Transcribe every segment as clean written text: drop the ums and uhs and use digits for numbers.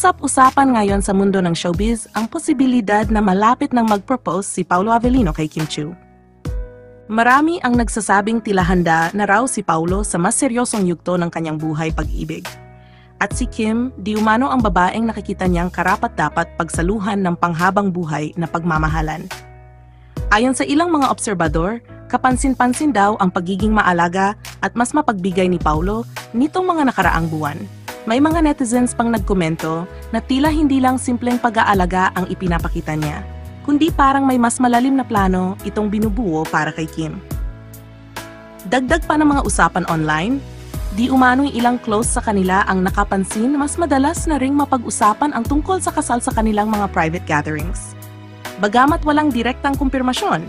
Usap-usapan ngayon sa mundo ng showbiz ang posibilidad na malapit nang mag-propose si Paolo Avellino kay Kim Chiu. Marami ang nagsasabing tila handa na raw si Paolo sa mas seryosong yugto ng kanyang buhay pag-ibig. At si Kim, di umano ang babaeng nakikita niyang karapat-dapat pagsaluhan ng panghabang buhay na pagmamahalan. Ayon sa ilang mga obserbador, kapansin-pansin daw ang pagiging maalaga at mas mapagbigay ni Paolo nitong mga nakaraang buwan. May mga netizens pang nagkomento na tila hindi lang simpleng pag-aalaga ang ipinapakita niya, kundi parang may mas malalim na plano itong binubuo para kay Kim. Dagdag pa ng mga usapan online, di umano'y ilang close sa kanila ang nakapansin mas madalas na ring mapag-usapan ang tungkol sa kasal sa kanilang mga private gatherings. Bagamat walang direktang kumpirmasyon,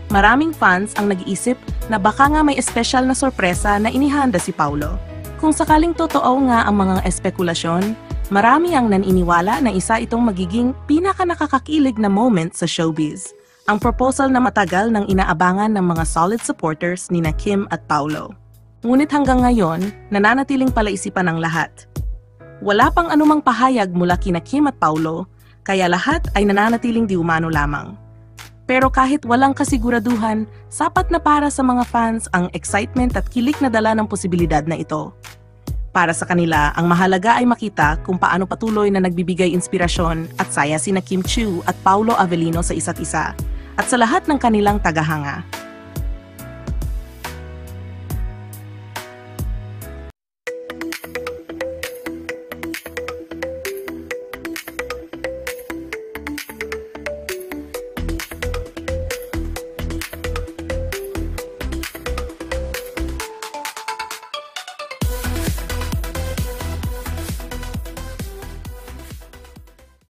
maraming fans ang nag-iisip na baka nga may espesyal na sorpresa na inihanda si Paolo. Kung sakaling totoo nga ang mga espekulasyon, marami ang naniniwala na isa itong magiging pinaka-nakakakilig na moment sa showbiz. Ang proposal na matagal nang inaabangan ng mga solid supporters ni na Kim at Paolo. Ngunit hanggang ngayon, nananatiling palaisipan ng lahat. Wala pang anumang pahayag mula kina Kim at Paolo, kaya lahat ay nananatiling di umano lamang. Pero kahit walang kasiguraduhan, sapat na para sa mga fans ang excitement at kilig na dala ng posibilidad na ito. Para sa kanila, ang mahalaga ay makita kung paano patuloy na nagbibigay inspirasyon at saya sina Kim Chiu at Paolo Avellino sa isa't isa at sa lahat ng kanilang tagahanga.